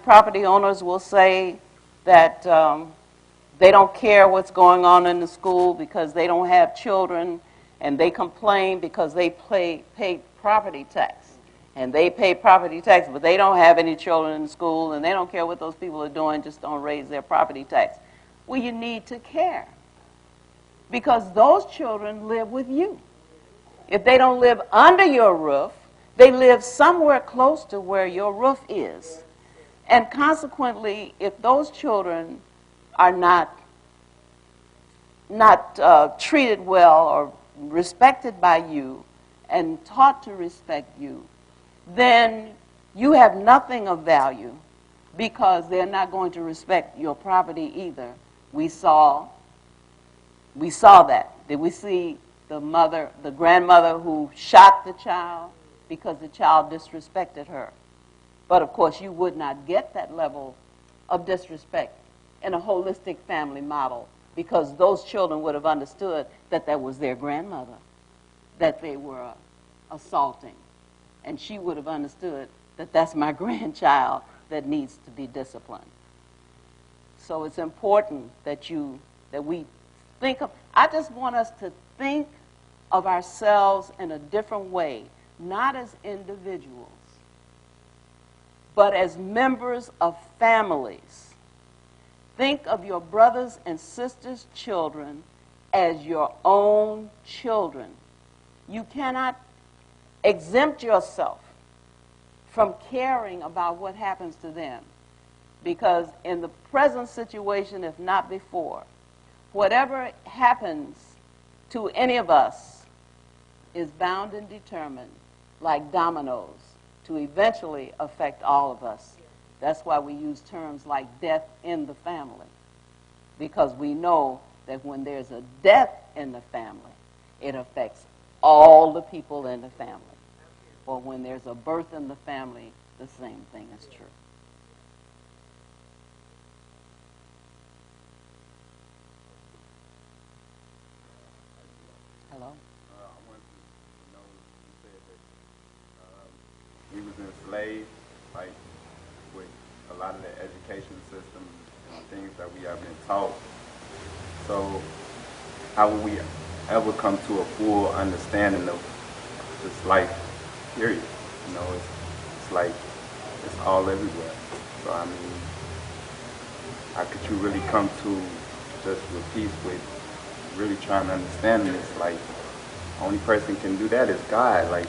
property owners will say that they don't care what's going on in the school because they don't have children, and they complain because they pay property tax. And they pay property tax, but they don't have any children in school, and they don't care what those people are doing, just don't raise their property tax. Well, you need to care, because those children live with you. If they don't live under your roof, they live somewhere close to where your roof is. And consequently, if those children are not treated well or respected by you and taught to respect you, then you have nothing of value, because they're not going to respect your property either. We saw that. Did we see the grandmother who shot the child because the child disrespected her? But of course, you would not get that level of disrespect in a holistic family model, because those children would have understood that that was their grandmother that they were assaulting. And she would have understood that that's my grandchild that needs to be disciplined. So it's important that we think of, I just want us to think of ourselves in a different way, not as individuals, but as members of families. Think of your brothers and sisters' children as your own children. You cannot exempt yourself from caring about what happens to them, because in the present situation, if not before, whatever happens to any of us is bound and determined, like dominoes, to eventually affect all of us. That's why we use terms like death in the family, because we know that when there's a death in the family, it affects all the people in the family. Or when there's a birth in the family, the same thing is true. Hello? I wanted to know, you said that we was enslaved, like, with a lot of the education system and things that we have been taught. So how will we ever come to a full understanding of this life, period? You know, it's like it's all everywhere. So I mean, how could you really come to just with peace with really trying to understand this? Like, only person can do that is God. Like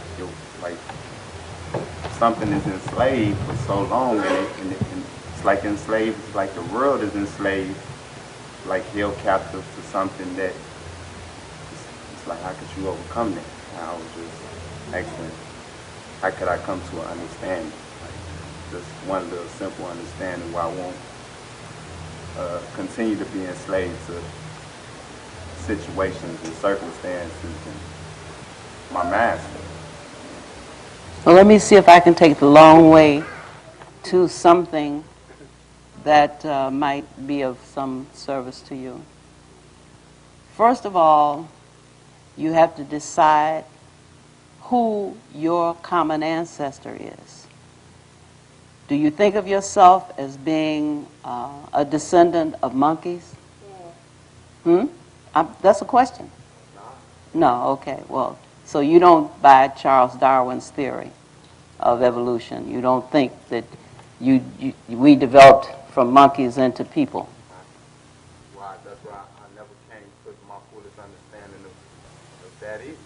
something is enslaved for so long, and it's like enslaved. It's like the world is enslaved, like held captive to something that it's like, how could you overcome that? And I was just asking, how could I come to an understanding? Like, just one little simple understanding where I won't continue to be enslaved to situations and circumstances and my master. Well, let me see if I can take the long way to something that might be of some service to you. First of all, you have to decide who your common ancestor is. Do you think of yourself as being a descendant of monkeys? That's a question. No, okay. Well, so you don't buy Charles Darwin's theory of evolution. You don't think that we developed from monkeys into people. Right, that's why I never came to my fullest understanding of that either.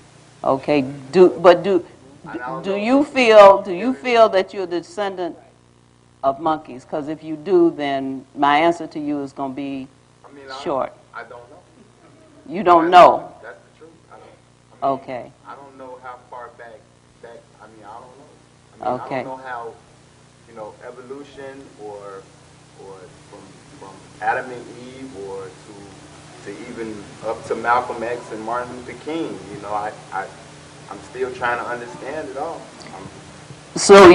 Okay. Do you feel that you're the descendant of monkeys? Because if you do, then my answer to you is going to be short. I don't know. You don't know. That's the truth. Okay. I don't know how far back. I don't know. Okay. I don't know how, evolution or from Adam and Eve or to even up to Malcolm X and Martin Luther King. I'm still trying to understand it all. So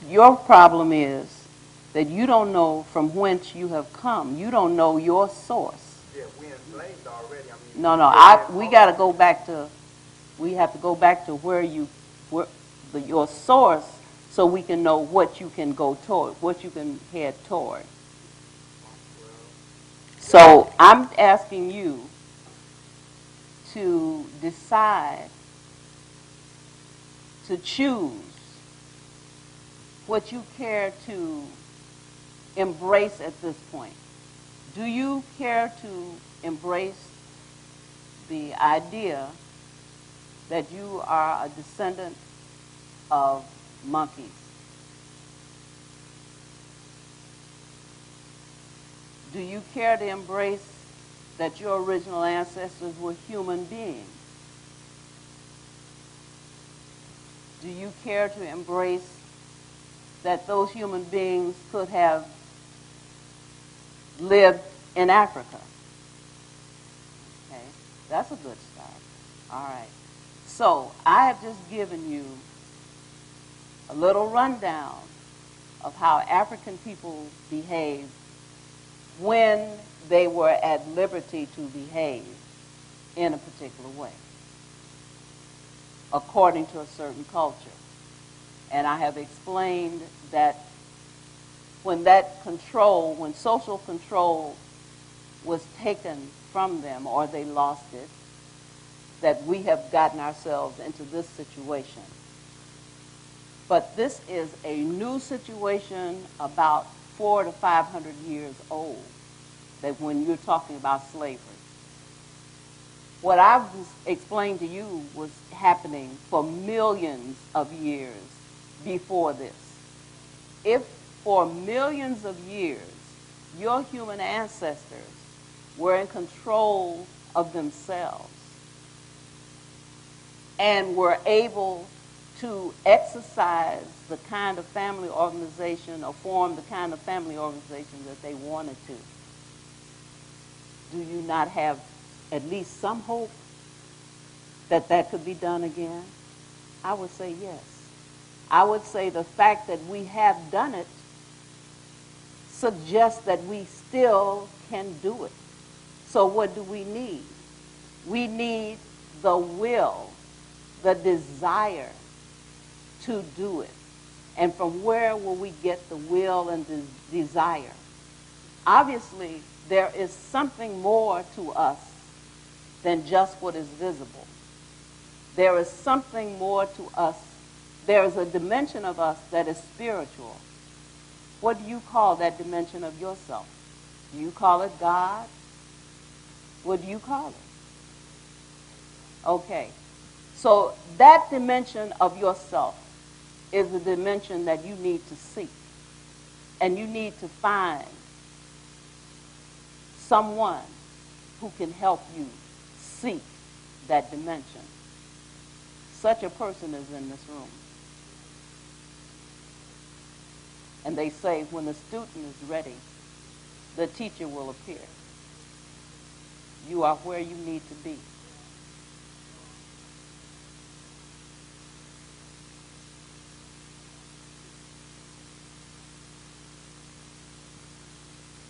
your problem is that you don't know from whence you have come. You don't know your source. Yeah, we enslaved already. We have to go back to where your source so we can know what you can go toward, what you can head toward. So I'm asking you to decide, to choose what you care to embrace at this point. Do you care to embrace the idea that you are a descendant of monkeys? Do you care to embrace that your original ancestors were human beings? Do you care to embrace that those human beings could have lived in Africa? Okay, that's a good start. All right. So I have just given you a little rundown of how African people behaved when they were at liberty to behave in a particular way, according to a certain culture. And I have explained that when that control, when social control was taken from them or they lost it, that we have gotten ourselves into this situation. But this is a new situation about 400 to 500 years old, that when you're talking about slavery. What I've explained to you was happening for millions of years before this. If for millions of years your human ancestors were in control of themselves and were able to exercise the kind of family organization or form the kind of family organization that they wanted to, do you not have at least some hope that that could be done again? I would say yes. I would say the fact that we have done it suggests that we still can do it. So what do we need? We need the will, the desire to do it. And from where will we get the will and the desire? Obviously, there is something more to us than just what is visible. There is something more to us. There is a dimension of us that is spiritual. What do you call that dimension of yourself? Do you call it God? What do you call it? Okay. So that dimension of yourself is a dimension that you need to seek. And you need to find someone who can help you seek that dimension. Such a person is in this room. And they say when the student is ready, the teacher will appear. You are where you need to be.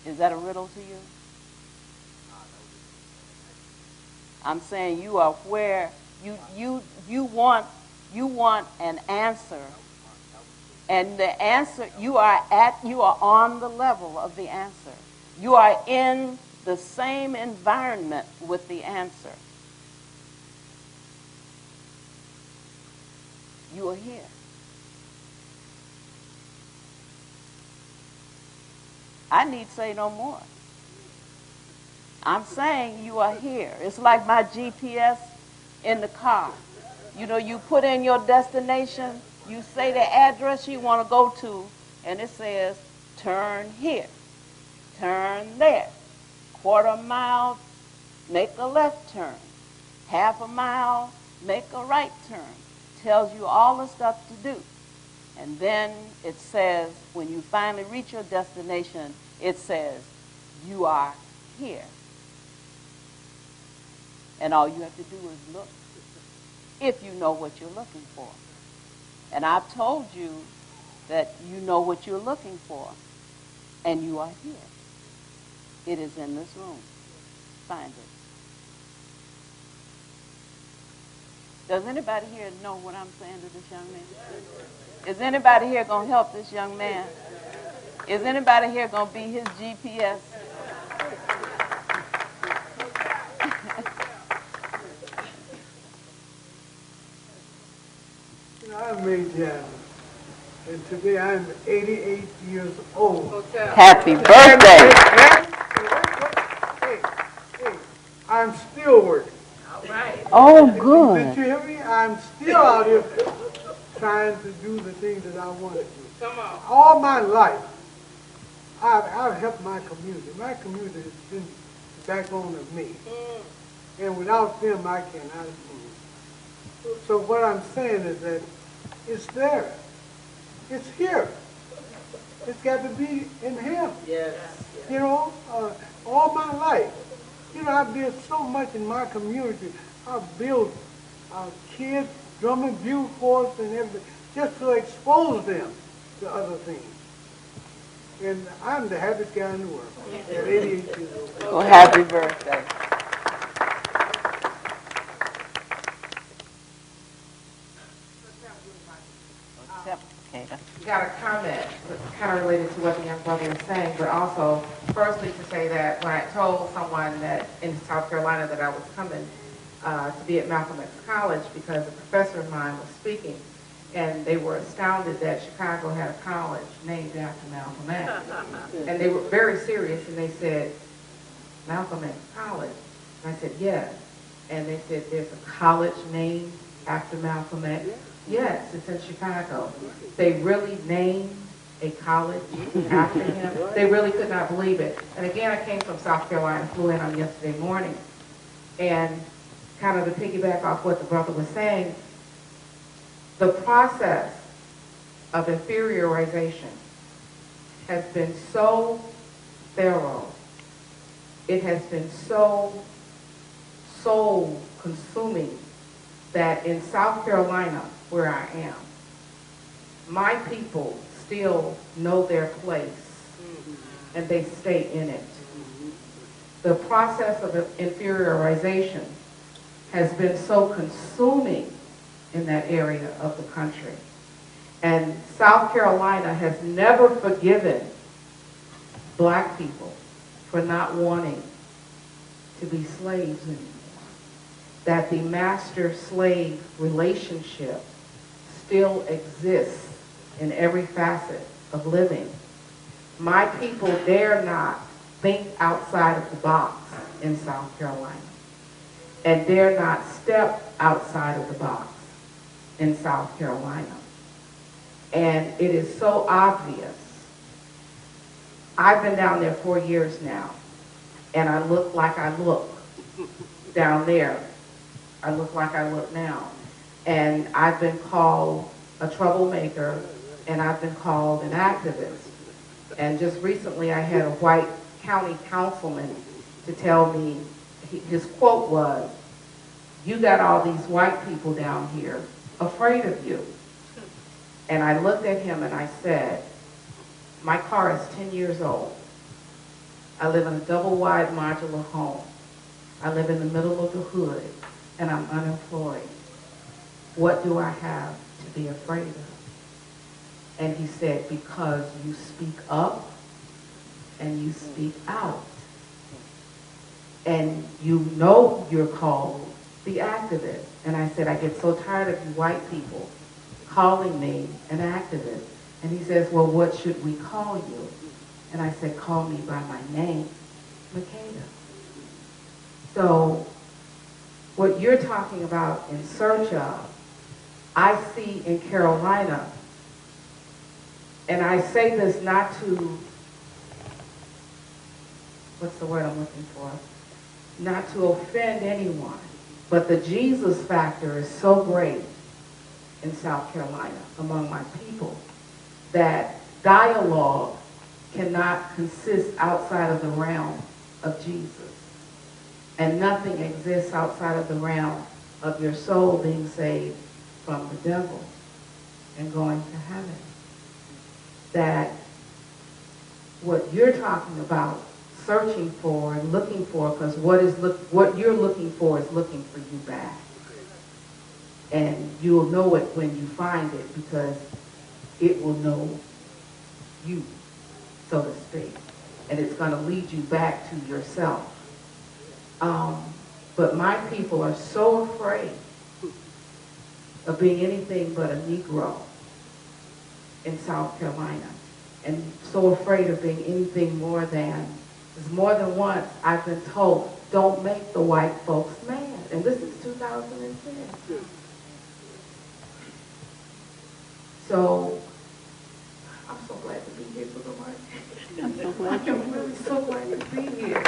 Is that a riddle to you? I'm saying you are where you want an answer, and the answer you are on the level of the answer. You are in the same environment with the answer. You are here. I need say no more. I'm saying you are here. It's like my GPS in the car. You know, you put in your destination, you say the address you want to go to, and it says, turn here, turn there, quarter mile, make a left turn, half a mile, make a right turn. Tells you all the stuff to do. And then it says, when you finally reach your destination, it says, you are here. And all you have to do is look, if you know what you're looking for. And I've told you that you know what you're looking for, and you are here. It is in this room. Find it. Does anybody here know what I'm saying to this young man? Is anybody here going to help this young man? Is anybody here going to be his GPS? I'm Ray Jam, and today I'm 88 years old. Happy birthday. Hey, I'm still working. Oh, Did good. you hear me? I'm still out here trying to do the things that I want to do. Come on. All my life, I've helped my community. My community has been the backbone of me. And without them, I cannot move. So what I'm saying is that it's there. It's here. It's got to be in him. Yes. You know, all my life. You know, I've did so much in my community. I've built kids, drumming, view force, and everything, just to expose them to other things. And I'm the happiest guy in the world at 88 years old. Well, happy birthday. Got a comment kind of related to what the young brother was saying, but also firstly to say that when I told someone that in South Carolina that I was coming to be at Malcolm X College because a professor of mine was speaking, and they were astounded that Chicago had a college named after Malcolm X. And they were very serious, and they said, Malcolm X College? And I said, yes. And they said, there's a college named after Malcolm X? Yes, it's in Chicago. They really named a college after him. They really could not believe it. And again, I came from South Carolina, flew in on yesterday morning. And kind of to piggyback off what the brother was saying, the process of inferiorization has been so thorough. It has been so soul-consuming that in South Carolina, where I am, my people still know their place and they stay in it. The process of inferiorization has been so consuming in that area of the country. And South Carolina has never forgiven black people for not wanting to be slaves anymore. That the master-slave relationship still exists in every facet of living. My people dare not think outside of the box in South Carolina and dare not step outside of the box in South Carolina. And it is so obvious. I've been down there 4 years now, and I look like I look down there. I look like I look now. And I've been called a troublemaker, and I've been called an activist. And just recently I had a white county councilman to tell me, his quote was, "You got all these white people down here afraid of you." And I looked at him and I said, my car is 10 years old. I live in a double-wide modular home. I live in the middle of the hood, and I'm unemployed. What do I have to be afraid of? And he said, because you speak up and you speak out. And you know you're called the activist. And I said, I get so tired of you white people calling me an activist. And he says, well, what should we call you? And I said, call me by my name, Makeda. So what you're talking about in search of, I see in Carolina, and I say this not to, what's the word I'm looking for? Not to offend anyone, but the Jesus factor is so great in South Carolina among my people that dialogue cannot consist outside of the realm of Jesus. And nothing exists outside of the realm of your soul being saved from the devil and going to heaven. That what you're talking about, searching for and looking for, because what you're looking for is looking for you back. And you'll know it when you find it, because it will know you, so to speak. And it's going to lead you back to yourself. But my people are so afraid of being anything but a Negro in South Carolina, and so afraid of being anything more than, because more than once I've been told, don't make the white folks mad. And this is 2010. So, I'm so glad to be here for the march. I'm so glad you're I'm really so glad to be here.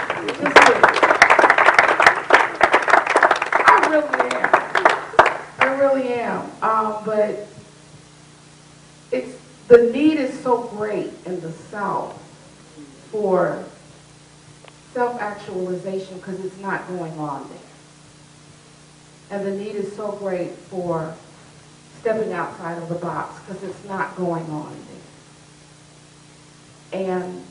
I really am. I really am. But the need is so great in the South for self-actualization because it's not going on there. And the need is so great for stepping outside of the box because it's not going on there. And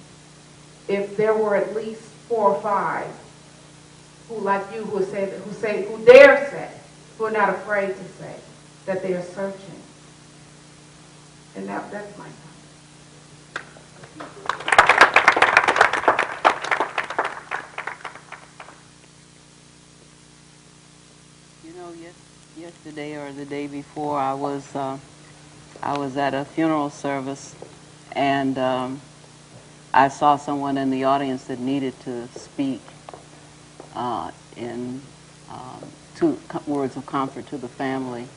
if there were at least 4 or 5 who, like you, who dare say, who are not afraid to say that they are searching, and that's my time. You know, yesterday or the day before, I was at a funeral service, and I saw someone in the audience that needed to speak in 2 words of comfort to the family,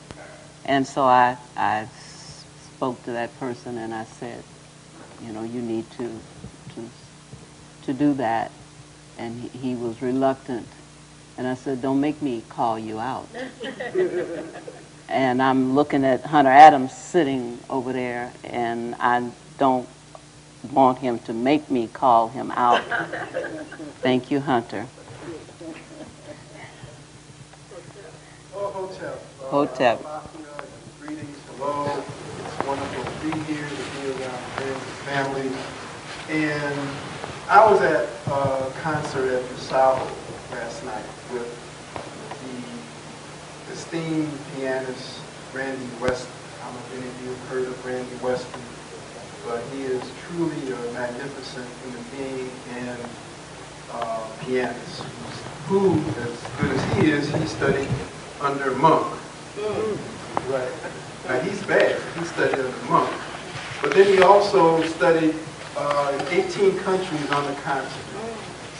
and so I spoke to that person and I said, you know, you need to do that, and he was reluctant. And I said, don't make me call you out. And I'm looking at Hunter Adams sitting over there, and I don't want him to make me call him out. Thank you, Hunter. Hotep. Hotep. Greetings, hello. It's wonderful to be here, to be around friends and family. And I was at a concert at the South last night with the esteemed pianist Randy Weston. I don't know if any of you have heard of Randy Weston, but he is truly a magnificent human being and pianist who, as good as he studied under Monk. Right. Now he's bad. He studied under Monk. But then he also studied in 18 countries on the continent.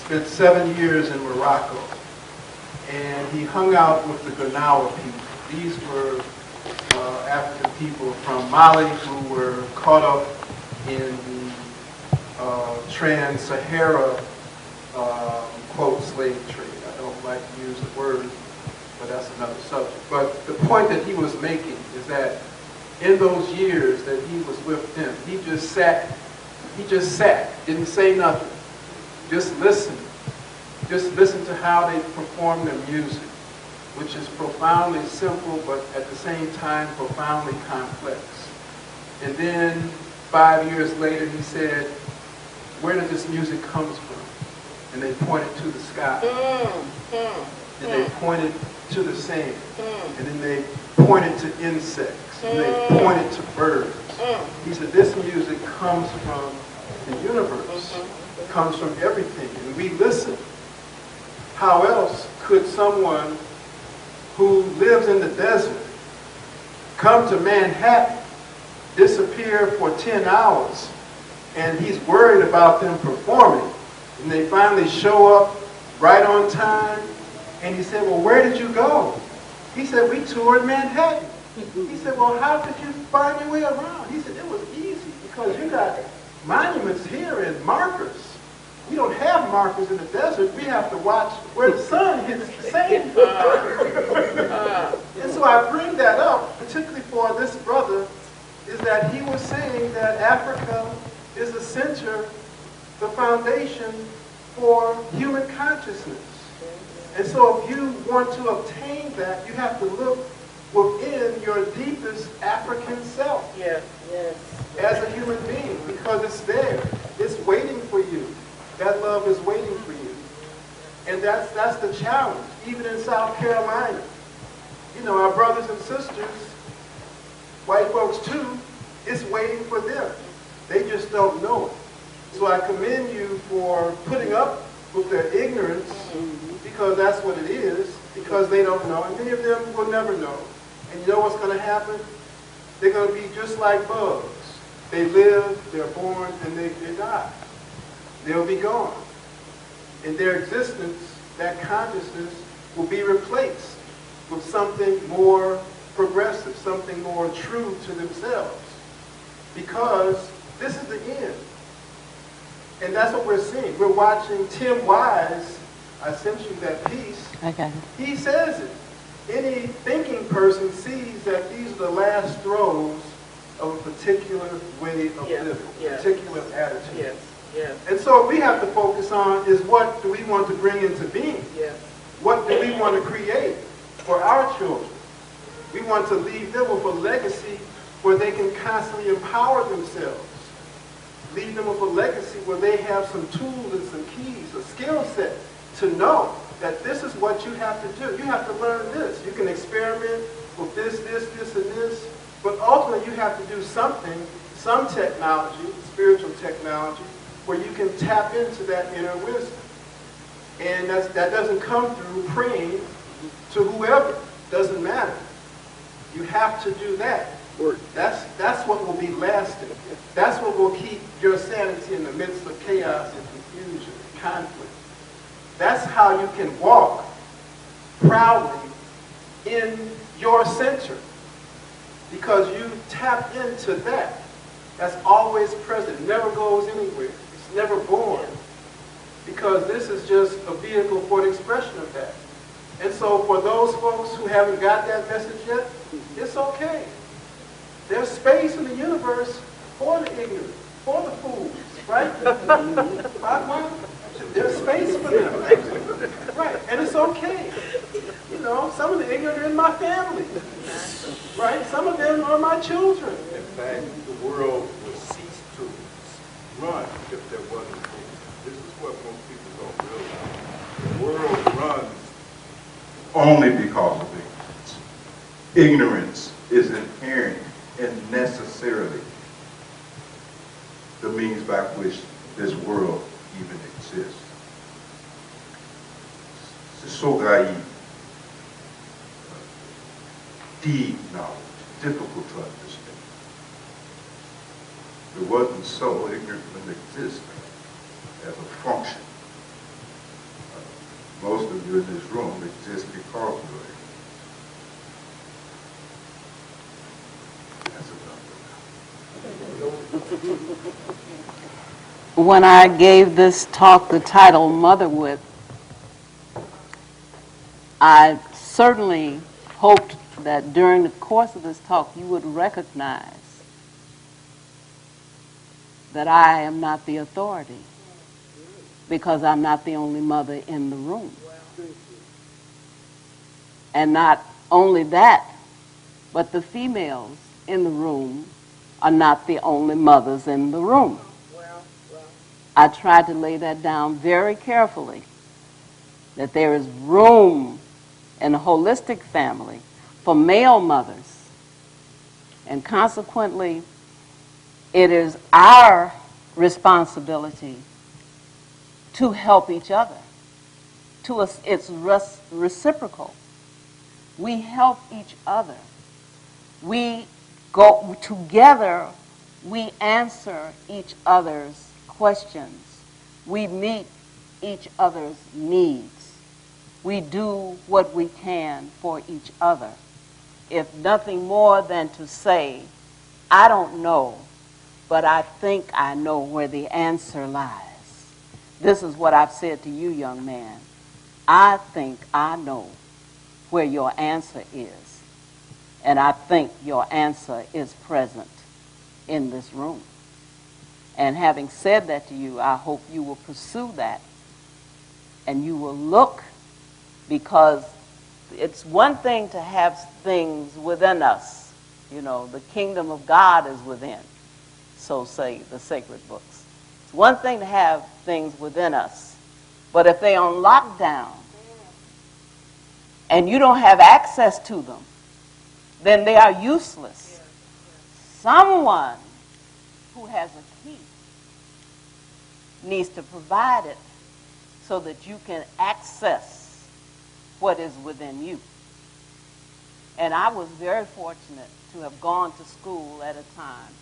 Spent 7 years in Morocco. And he hung out with the Ganawa people. These were African people from Mali who were caught up in the trans-Sahara, quote, slave trade. I don't like to use the word, but that's another subject. But the point that he was making is that in those years that he was with them, he just sat, didn't say nothing, just listened to how they perform their music, which is profoundly simple, but at the same time profoundly complex. And then 5 years later, he said, where does this music come from? And they pointed to the sky. And they pointed to the sand. And then they pointed to insects. And they pointed to birds. He said, this music comes from the universe. It comes from everything. And we listen. How else could someone who lives in the desert come to Manhattan, disappear for 10 hours, and he's worried about them performing, and they finally show up right on time, and he said, well, where did you go? He said, we toured Manhattan. He said, well, how could you find your way around? He said, it was easy, because you got monuments here and markers. We don't have markers in the desert. We have to watch where the sun hits the sand. And so I bring that up, particularly for this brother, is that he was saying that Africa is the center, the foundation for human consciousness. And so if you want to obtain that, you have to look within your deepest African self. Yes. As a human being, because it's there. It's waiting for you. That love is waiting for you. And that's the challenge, even in South Carolina. You know, our brothers and sisters, white folks too, It's waiting for them. They just don't know it. So I commend you for putting up with their ignorance, because that's what it is, because they don't know. And many of them will never know. And you know what's going to happen? They're going to be just like bugs. They live, they're born, and they die. They'll be gone. In their existence, that consciousness will be replaced with something more progressive, something more true to themselves. Because this is the end. And that's what we're seeing. We're watching Tim Wise. I sent you that piece. Okay. He says it. Any thinking person sees that these are the last throes of a particular way of living, particular attitude. Yes. Yes. And so what we have to focus on is, what do we want to bring into being? Yes. What do we want to create for our children? We want to leave them with a legacy where they can constantly empower themselves. Leave them with a legacy where they have some tools and some keys, a skill set to know that this is what you have to do. You have to learn this. You can experiment with this, and this, but ultimately you have to do something, some technology, spiritual technology, where you can tap into that inner wisdom. And that doesn't come through praying to whoever. Doesn't matter. You have to do that. That's what will be lasting. That's what will keep your sanity in the midst of chaos and confusion and conflict. That's how you can walk proudly in your center, because you tap into that. That's always present. It never goes anywhere. It's never born, because this is just a vehicle for the expression of that. And so for those folks who haven't got that message yet, it's okay. There's space in the universe for the ignorant, for the fools, right? There's space for them. Right, and it's okay. You know, some of the ignorant are in my family. Right? Some of them are my children. In fact, the world would cease to run if there wasn't ignorance. This is what most people don't realize. The world runs only because of ignorance. Ignorance is inherent and necessarily the means by which this world even exists. C'est so naive, deep knowledge, difficult to understand. If it wasn't so, ignorance wouldn't exist as a function. Most of you in this room exist because of ignorance. When I gave this talk the title Motherhood, I certainly hoped that during the course of this talk you would recognize that I am not the authority, because I'm not the only mother in the room. And not only that, but the females in the room are not the only mothers in the room. I tried to lay that down very carefully, that there is room in a holistic family for male mothers. And consequently, it is our responsibility to help each other. To us, it's reciprocal. We help each other. We go together, we answer each other's questions. We meet each other's needs. We do what we can for each other. If nothing more than to say, I don't know, but I think I know where the answer lies. This is what I've said to you, young man. I think I know where your answer is. And I think your answer is present in this room. And having said that to you, I hope you will pursue that. And you will look, because it's one thing to have things within us. You know, the kingdom of God is within, so say the sacred books. It's one thing to have things within us, but if they're on lockdown and you don't have access to them, then they are useless. someone who has a key needs to provide it so that you can access what is within you. And I was very fortunate to have gone to school at a time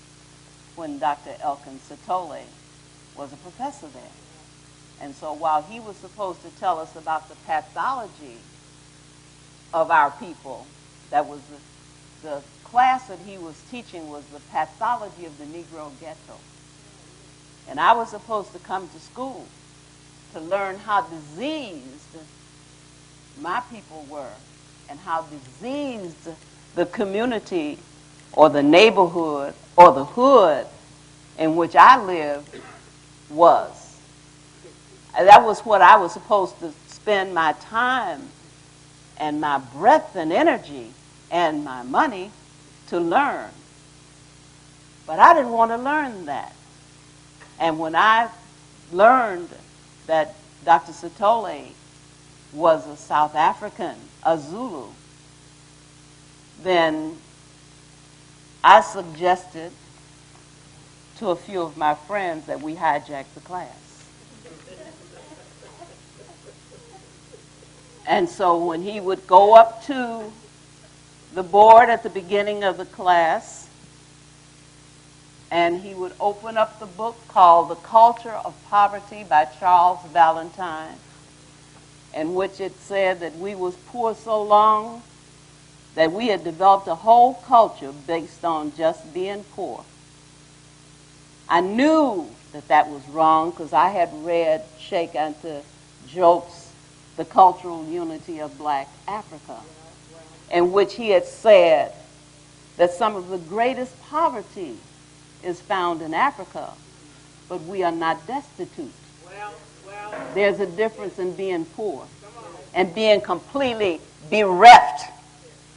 when Dr. Elkin Satole was a professor there. And so while he was supposed to tell us about the pathology of our people, that was the class that he was teaching was the pathology of the Negro ghetto. And I was supposed to come to school to learn how diseased my people were and how diseased the community or the neighborhood or the hood in which I lived was. And that was what I was supposed to spend my time and my breath and energy and my money to learn. But I didn't want to learn that. And when I learned that Dr. Satole was a South African, a Zulu, then I suggested to a few of my friends that we hijack the class. And so when he would go up to the board at the beginning of the class, and he would open up the book called The Culture of Poverty by Charles Valentine, in which it said that we was poor so long that we had developed a whole culture based on just being poor. I knew that that was wrong because I had read Sheikh Anta Diop's The Cultural Unity of Black Africa, in which he had said that some of the greatest poverty is found in Africa, but we are not destitute. There's a difference in being poor and being completely bereft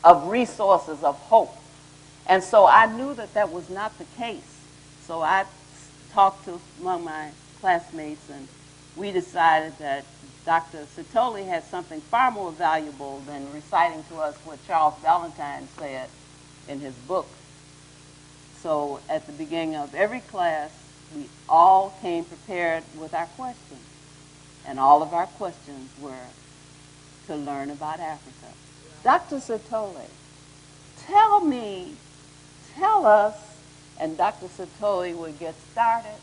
of resources of hope. And so I knew that that was not the case. So I talked to among my classmates, and we decided that Dr. Satole had something far more valuable than reciting to us what Charles Valentine said in his book. So at the beginning of every class, we all came prepared with our questions. And all of our questions were to learn about Africa. Dr. Satole, tell us, and Dr. Satole would get started,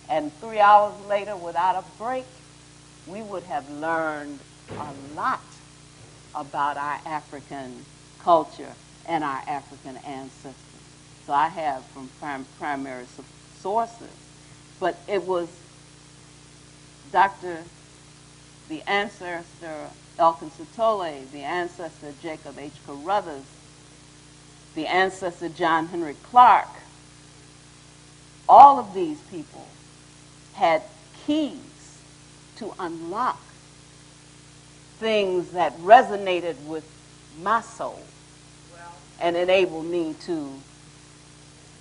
and 3 hours later, without a break, we would have learned a lot about our African culture and our African ancestors. So I have from primary sources. But it was the ancestor Elkin Satole, the ancestor Jacob H. Carruthers, the ancestor John Henry Clark. All of these people had keys to unlock things that resonated with my soul and enabled me to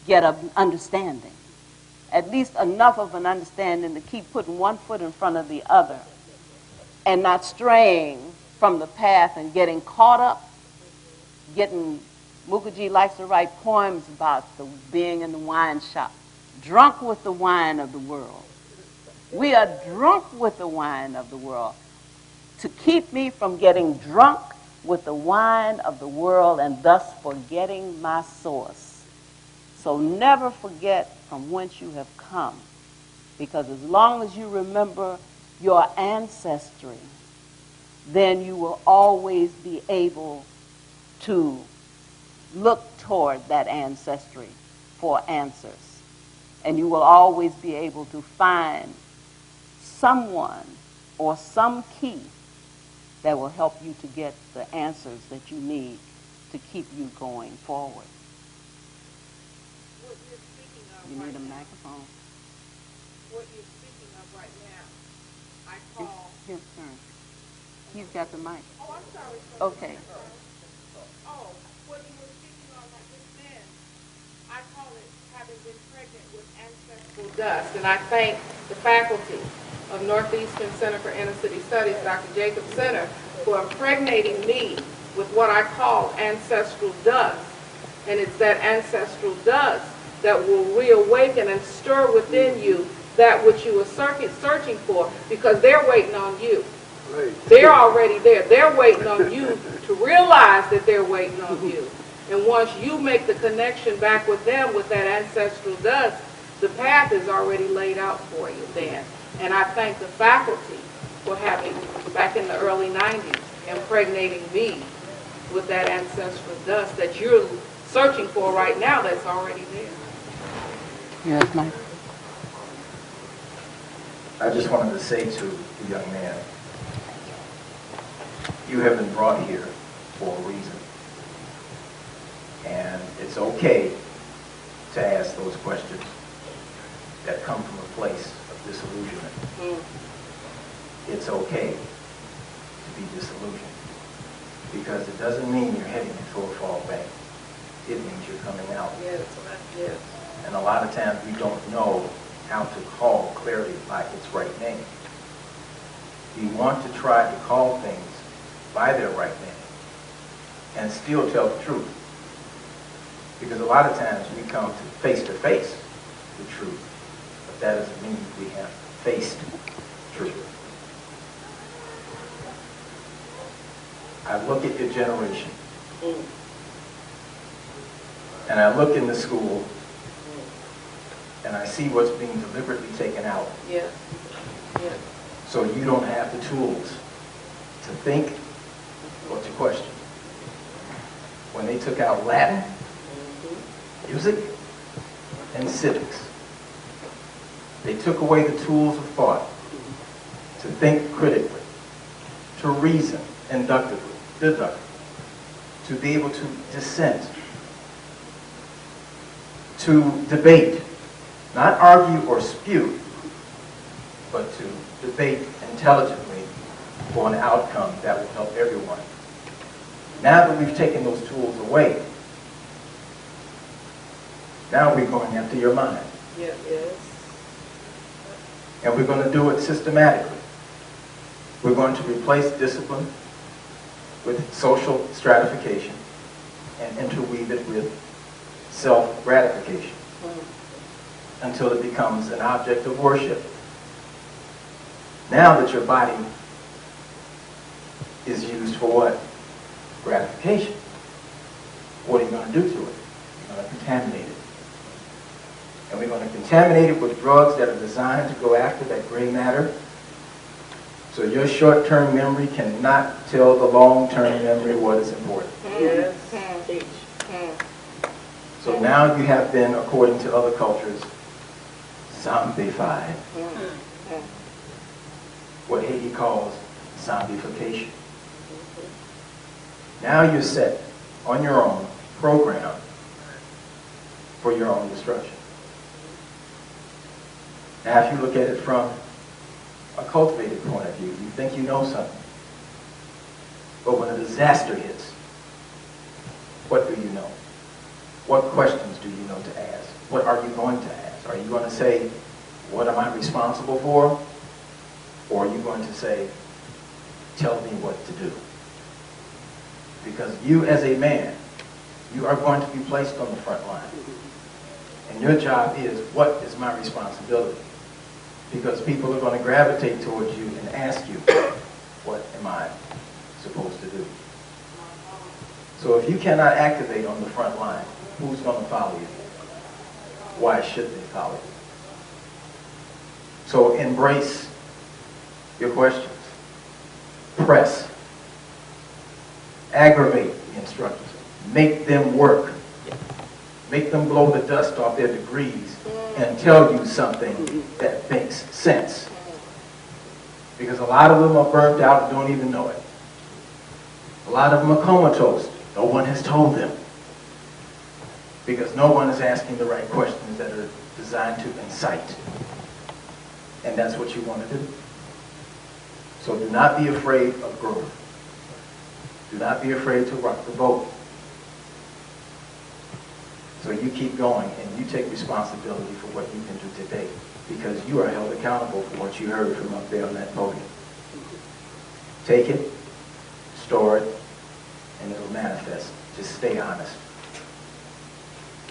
get an understanding, at least enough of an understanding to keep putting one foot in front of the other and not straying from the path and getting caught up, Mukherjee likes to write poems about being in the wine shop, drunk with the wine of the world. We are drunk with the wine of the world. To keep me from getting drunk with the wine of the world and thus forgetting my source. So never forget from whence you have come, because as long as you remember your ancestry, then you will always be able to look toward that ancestry for answers. And you will always be able to find someone or some key that will help you to get the answers that you need to keep you going forward. What you're speaking of You right need a now, microphone? what you're speaking of right now, I call... It's his turn. He's got the mic. Oh, I'm sorry. Okay. Oh, what you were speaking on like just then, I call it having been pregnant with ancestral dust. And I thank the faculty of Northeastern Center for Inner City Studies, Dr. Jacob Center, for impregnating me with what I call ancestral dust. And it's that ancestral dust that will reawaken and stir within you that which you are searching for, because they're waiting on you. They're already there. They're waiting on you to realize that they're waiting on you. And once you make the connection back with them with that ancestral dust, the path is already laid out for you then. And I thank the faculty for having, back in the early 90s, impregnating me with that ancestral dust that you're searching for right now that's already there. Yes, Mike. I just wanted to say to the young man, you have been brought here for a reason. And it's okay to ask those questions that come from a place of disillusionment. It's okay to be disillusioned, because it doesn't mean you're heading into a fall bank. It means you're coming out. Yes, yes. And a lot of times we don't know how to call clarity by its right name. We want to try to call things by their right name and still tell the truth. Because a lot of times we come to face the truth, but that doesn't mean we have faced truth. I look at your generation, and I look in the school, and I see what's being deliberately taken out. Yes, yes. So you don't have the tools to think or to question. When they took out Latin, music, and civics, they took away the tools of thought to think critically, to reason inductively, deductively, to be able to dissent, to debate, not argue or spew, but to debate intelligently for an outcome that will help everyone. Now that we've taken those tools away, now we're going after your mind. Yes, yes. And we're going to do it systematically. We're going to replace discipline with social stratification and interweave it with self-gratification until it becomes an object of worship. Now that your body is used for what? Gratification. What are you going to do to it? You're going to contaminate it. And we're going to contaminate it with drugs that are designed to go after that gray matter. So your short-term memory cannot tell the long-term memory what is important. Yes. So now you have been, according to other cultures, zombified. What Haiti calls zombification. Now you're set on your own, programmed for your own destruction. Now if you look at it from a cultivated point of view, you think you know something. But when a disaster hits, what do you know? What questions do you know to ask? What are you going to ask? Are you going to say, what am I responsible for? Or are you going to say, tell me what to do? Because you as a man, you are going to be placed on the front line. And your job is, what is my responsibility? Because people are going to gravitate towards you and ask you, what am I supposed to do? So if you cannot activate on the front line, who's going to follow you? Why should they follow you? So embrace your questions. Press. Aggravate the instructors. Make them work. Make them blow the dust off their degrees and tell you something that makes sense. Because a lot of them are burnt out and don't even know it. A lot of them are comatose. No one has told them. Because no one is asking the right questions that are designed to incite. And that's what you want to do. So do not be afraid of growth. Do not be afraid to rock the boat. So you keep going and you take responsibility for what you can do today, because you are held accountable for what you heard from up there on that podium. Take it, store it, and it'll manifest. Just stay honest.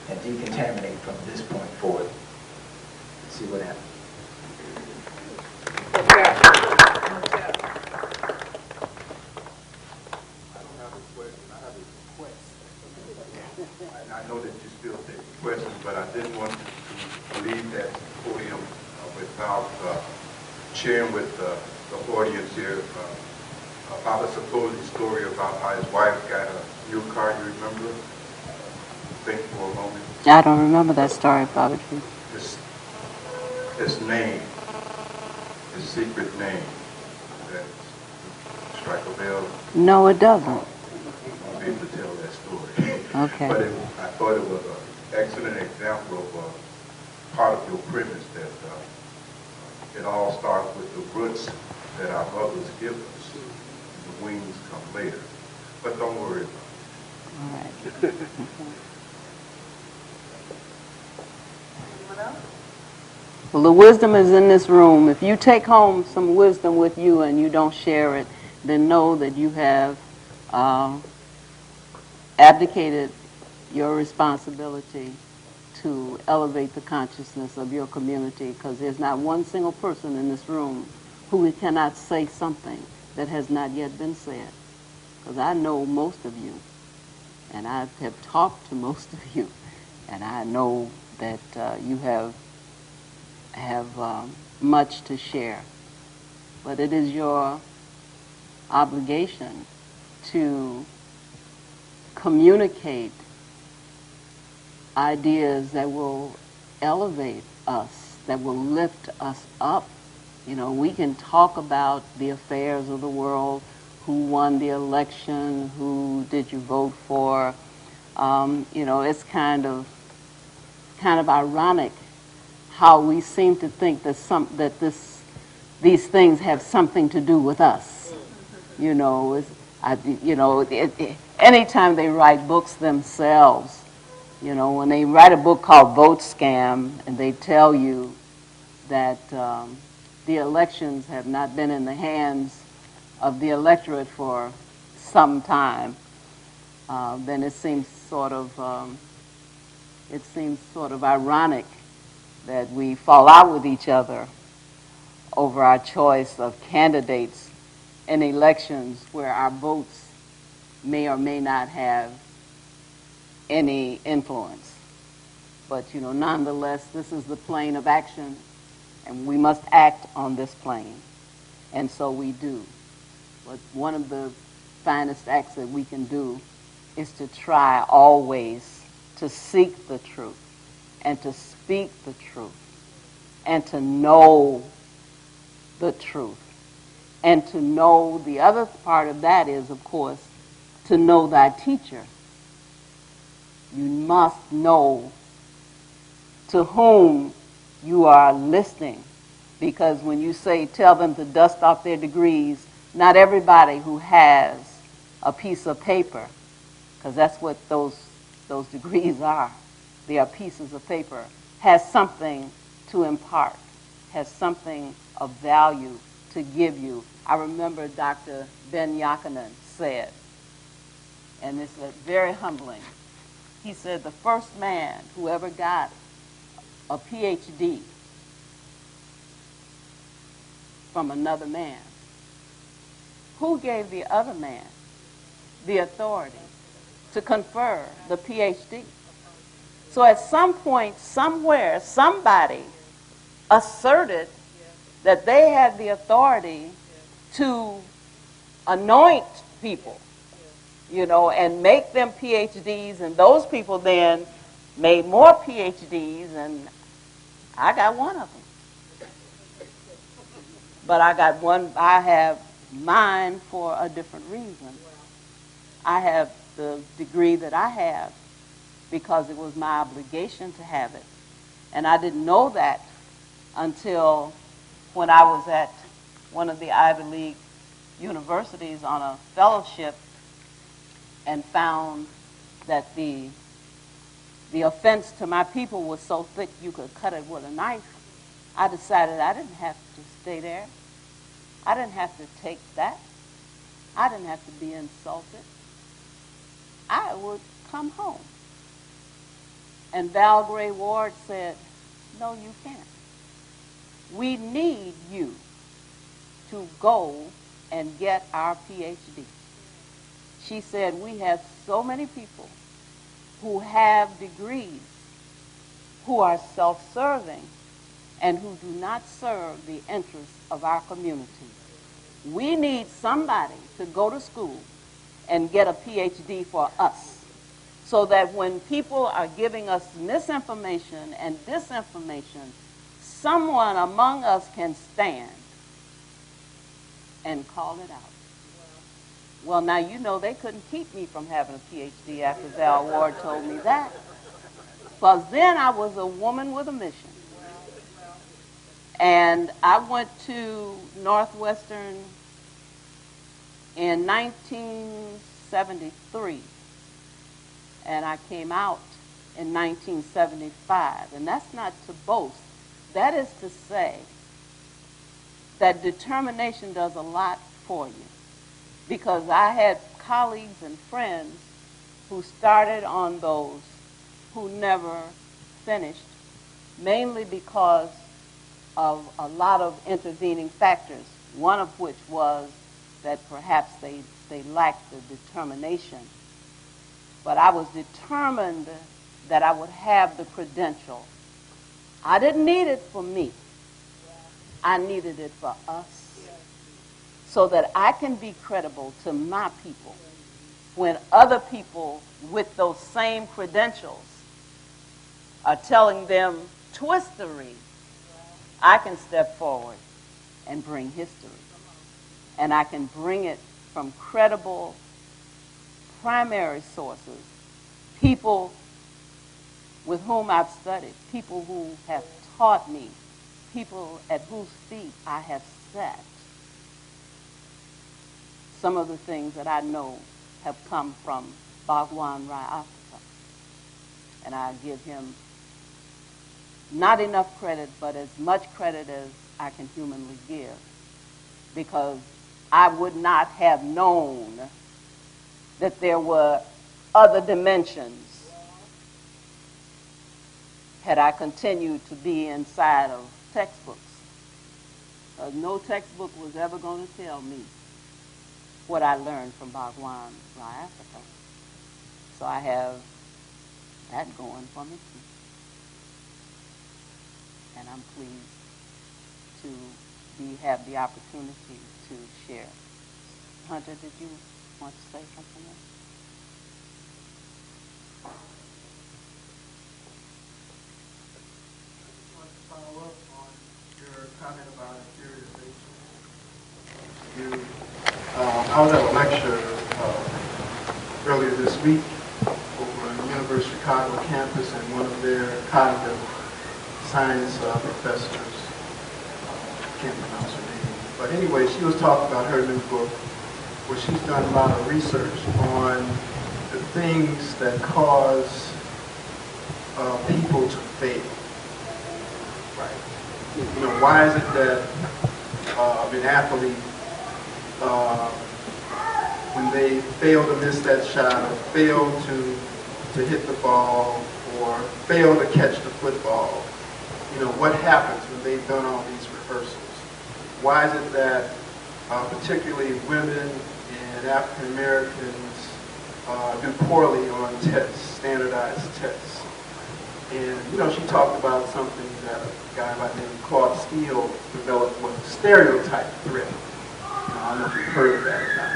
and decontaminate from this point forward. See what happens. I know that you still take questions, but I didn't want to leave that podium without sharing with the audience here about a supposed story about how his wife got a new car. You remember? Think for a moment. I don't remember that story, Bobby. His name, his secret name, that strike a bell. No, it doesn't. I'll be able to tell that story. Okay. But I thought it was an excellent example of part of your premise that it all starts with the roots that our mothers give us. The wings come later. But don't worry about it. All right. Well, the wisdom is in this room. If you take home some wisdom with you and you don't share it, then know that you have abdicated your responsibility to elevate the consciousness of your community, because there's not one single person in this room who cannot say something that has not yet been said. Because I know most of you, and I have talked to most of you, and I know that you have much to share. But it is your obligation to communicate ideas that will elevate us, that will lift us up. You know, we can talk about the affairs of the world, who won the election, who did you vote for. You know, it's kind of ironic how we seem to think that these things have something to do with us. You know, anytime they write books themselves, you know, when they write a book called Vote Scam and they tell you that the elections have not been in the hands of the electorate for some time, then it seems sort of ironic that we fall out with each other over our choice of candidates in elections where our votes may or may not have any influence. But, you know, nonetheless, this is the plane of action, and we must act on this plane. And so we do. But one of the finest acts that we can do is to try always to seek the truth and to speak the truth and to know the truth. And to know, the other part of that is, of course, to know thy teacher. You must know to whom you are listening. Because when you say tell them to dust off their degrees, not everybody who has a piece of paper, because that's what those degrees are, they are pieces of paper, has something to impart, has something of value to give you. I remember Dr. Ben Yakinen said, and it's very humbling, he said the first man who ever got a PhD from another man, who gave the other man the authority to confer the PhD? So at some point, somewhere, somebody asserted that they had the authority to anoint people, you know, and make them PhDs, and those people then made more PhDs, and I got one of them. But I have mine for a different reason. I have the degree that I have because it was my obligation to have it. And I didn't know that until when I was at one of the Ivy League universities on a fellowship and found that the offense to my people was so thick you could cut it with a knife. I decided I didn't have to stay there. I didn't have to take that. I didn't have to be insulted. I would come home. And Val Gray Ward said, no, you can't. We need you to go and get our PhD. She said, we have so many people who have degrees who are self-serving and who do not serve the interests of our community. We need somebody to go to school and get a PhD for us, so that when people are giving us misinformation and disinformation, someone among us can stand and call it out. Well, now you know they couldn't keep me from having a PhD after Val Ward told me that. Because then I was a woman with a mission. And I went to Northwestern in 1973. And I came out in 1975. And that's not to boast. That is to say that determination does a lot for you. Because I had colleagues and friends who started on those who never finished, mainly because of a lot of intervening factors, one of which was that perhaps they lacked the determination. But I was determined that I would have the credential. I didn't need it for me. I needed it for us, so that I can be credible to my people when other people with those same credentials are telling them twistery. I can step forward and bring history. And I can bring it from credible primary sources, people with whom I've studied, people who have taught me, people at whose feet I have sat. Some of the things that I know have come from Bhagwan Rai Africa. And I give him not enough credit, but as much credit as I can humanly give, because I would not have known that there were other dimensions had I continued to be inside of textbooks. No textbook was ever going to tell me what I learned from Bhagwan Rai Africa. So I have that going for me too. And I'm pleased to have the opportunity to share. Hunter, did you want to say something else? I want to follow up on your comment about inferiorization. I was at a lecture earlier this week over on the University of Chicago campus, and one of their cognitive science professors, can't pronounce her name, but anyway, she was talking about her new book where she's done a lot of research on the things that cause people to fail. Right. You know, why is it that an athlete, when they fail to miss that shot, or fail to hit the ball, or fail to catch the football, you know, what happens when they've done all these rehearsals? Why is it that particularly women and African Americans do poorly on tests, standardized tests? And, you know, she talked about something that a guy by the name of Claude Steele developed, was a stereotype threat. I don't know if you've heard of that or not.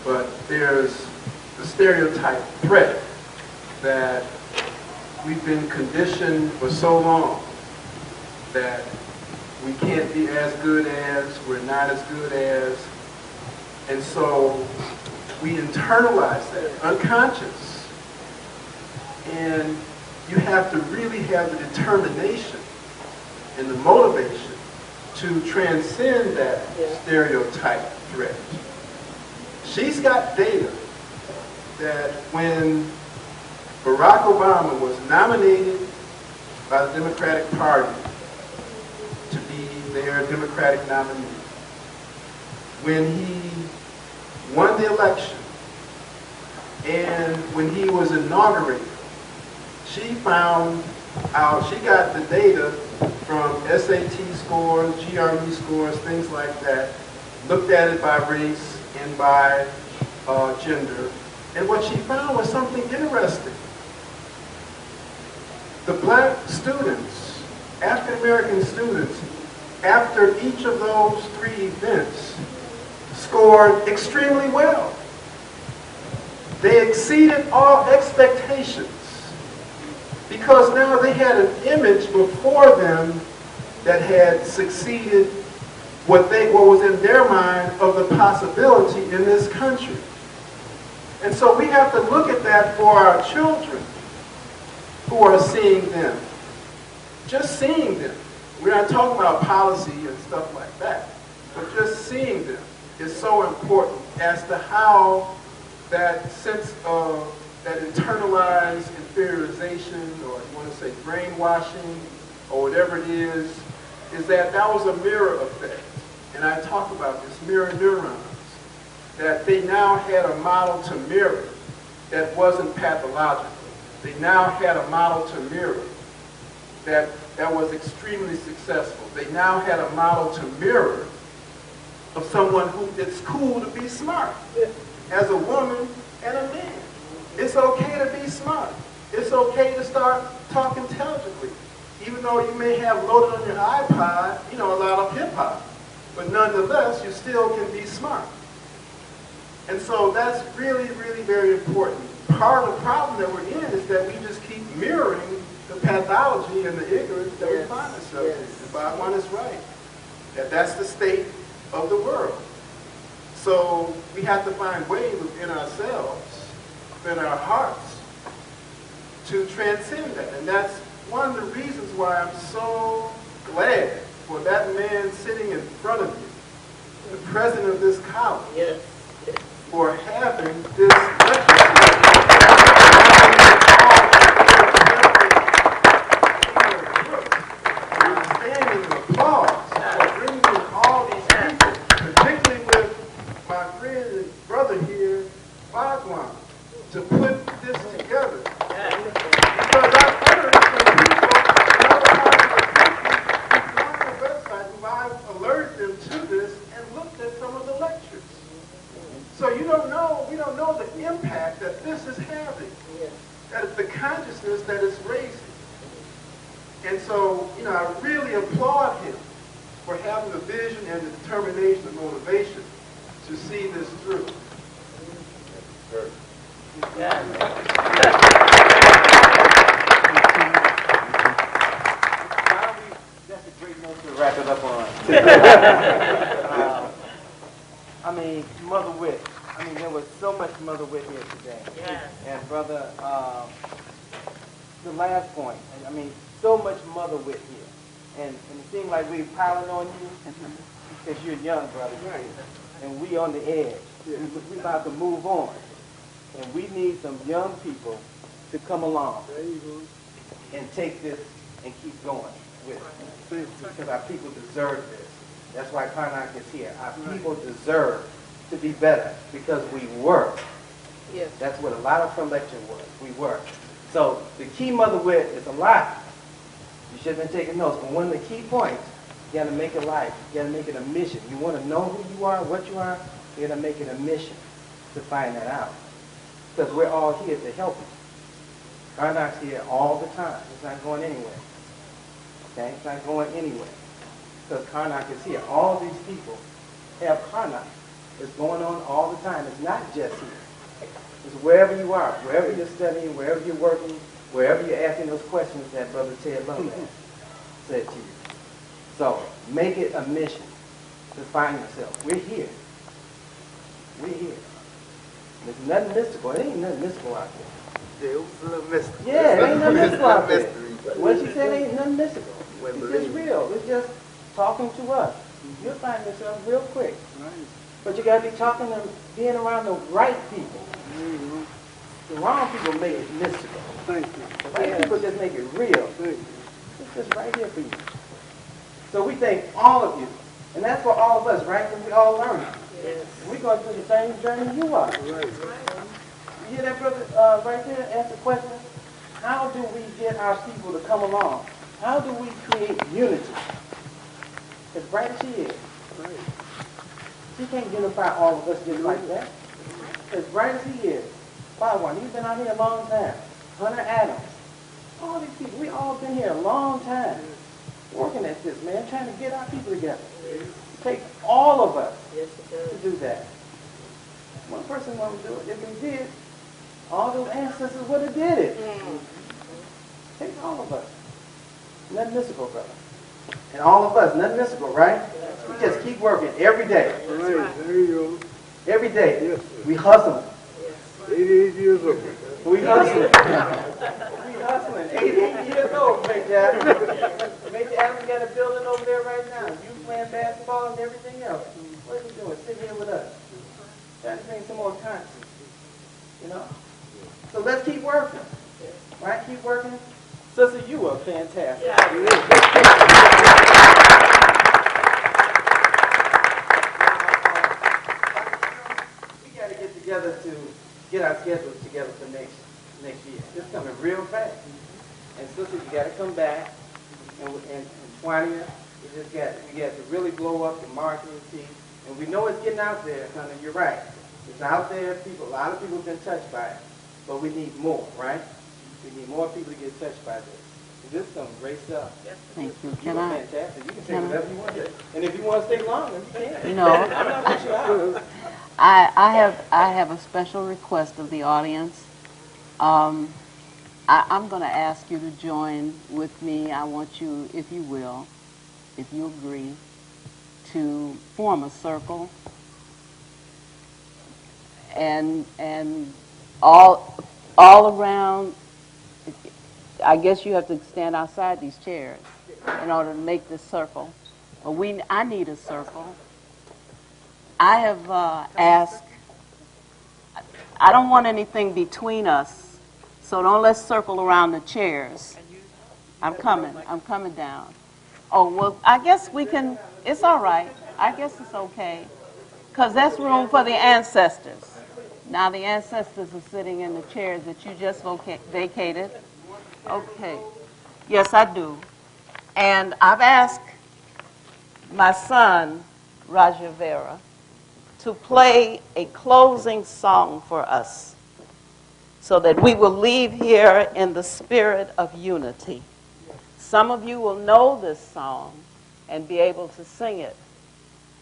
But there's the stereotype threat that we've been conditioned for so long that we can't be as good as, we're not as good as, and so we internalize that, unconscious. And you have to really have the determination and the motivation to transcend that stereotype threat. She's got data that when Barack Obama was nominated by the Democratic Party to be their Democratic nominee, when he won the election and when he was inaugurated, she found out, she got the data from SAT scores, GRE scores, things like that, looked at it by race and by gender, and what she found was something interesting. The black students, African American students, after each of those 3 events, scored extremely well. They exceeded all expectations because now they had an image before them that had succeeded what was in their mind of the possibility in this country. And so we have to look at that for our children who are seeing them. Just seeing them. We're not talking about policy and stuff like that, but just seeing them is so important as to how that sense of that internalized inferiorization, or you want to say brainwashing, or whatever it is that was a mirror effect. And I talk about this, mirror neurons, that they now had a model to mirror that wasn't pathological. They now had a model to mirror that was extremely successful. They now had a model to mirror of someone who it's cool to be smart. As a woman and a man, it's okay to be smart. It's okay to start talking intelligently. Even though you may have loaded on your iPod, a lot of hip hop, but nonetheless, you still can be smart. And so that's really, really very important. Part of the problem that we're in is that we just keep mirroring the pathology and the ignorance that we find ourselves in. And Bob one is right, that's the state of the world. So we have to find ways within ourselves, within our hearts, to transcend that. And that's one of the reasons why I'm so glad for that man sitting in front of you, the president of this college, for having this lecture. Standing applause for bringing in all these people, particularly with my friend and brother here, Bhagwan, to put this together. Because I've heard from people in other parts of the country who've gone to the website who I've alerted them to this and looked at some of the lectures. So we don't know the impact that this is having, that is the consciousness that it's raising. And so, I really applaud him for having the vision and the determination and motivation to see this through. That's a great note to wrap it up on. Mother wit. There was so much mother wit here today. Yes. And brother, the last point. So much mother wit here. And it seems like we're piling on you because you're young, brother. Right. And we on the edge. Yeah. We're about to move on. And we need some young people to come along and take this and keep going with it. Because our people deserve this. That's why Karnak is here. Our people deserve to be better because we work. Yes. That's what a lot of selection was. We work. So the key mother wit is a lot. You should have been taking notes. But one of the key points, you got to make it life. You got to make it a mission. You want to know who you are, what you are, you got to make it a mission to find that out. Because we're all here to help you. Karnak's here all the time. It's not going anywhere. Okay? It's not going anywhere. Because Karnak is here. All these people have Karnak. It's going on all the time. It's not just here. It's wherever you are, wherever you're studying, wherever you're working, wherever you're asking those questions that Brother Ted Love said to you. So make it a mission to find yourself. We're here. We're here. There's nothing mystical. There ain't nothing mystical out there. Yeah, it was a little mystical. Yeah, there ain't nothing mystical out there. What she said ain't nothing mystical. It's just real. It's just talking to us. You'll find yourself real quick. But you got to be talking and being around the right people. The wrong people make it mystical. Thank you. The right people just make it real. It's just right here for you. So we thank all of you. And that's for all of us, right? Because we all learn. Yes. We're going through the same journey you are. Right. You hear that, brother, right there? Ask the question. how do we get our people to come along? How do we create unity? As bright as she is, she can't unify all of us just like that. As bright as he is, One, he's been out here a long time. Hunter Adams, all these people, we all been here a long time, working at this, man, trying to get our people together. It takes all of us to do that. One person won't do it. If they did, all those ancestors would have did it. It takes all of us. Nothing mystical, brother. And all of us, nothing mystical, right? We just keep working every day. Right, there you go. Every day. Yes, we hustling. 88 years old. We hustling. We hustling. 88 years old, Major Adams. Major Adams got a building over there right now. You playing basketball and everything else. What are you doing? Sit here with us. Trying to bring some more conscience. You know? So let's keep working. Right? Keep working. Sister, you are fantastic. We got to get together to get our schedules together for next year. It's coming real fast. And sister, you got to come back. And 20th, we got to really blow up the marketing piece. And we know it's getting out there, honey. You're right. It's out there. A lot of people have been touched by it. But we need more, right? We need more people to get touched by this. This is some great stuff. Thank you. You're fantastic. You can say whatever you want to. And if you want to stay longer, you can. No. I'm not going to put you out. I have a special request of the audience. I'm going to ask you to join with me. I want you, if you will, if you agree, to form a circle and all around. I guess you have to stand outside these chairs in order to make this circle. But I need a circle. I have asked. I don't want anything between us, so don't let's circle around the chairs. I'm coming down. Oh, well, I guess we can, it's all right. I guess it's okay, because that's room for the ancestors. Now the ancestors are sitting in the chairs that you just vacated. Okay. Yes, I do. And I've asked my son, Raja Vera, to play a closing song for us so that we will leave here in the spirit of unity. Some of you will know this song and be able to sing it.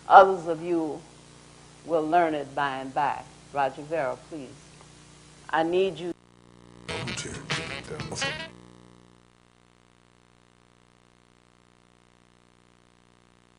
Others of you will learn it by and by. Raja Vera, please. I need you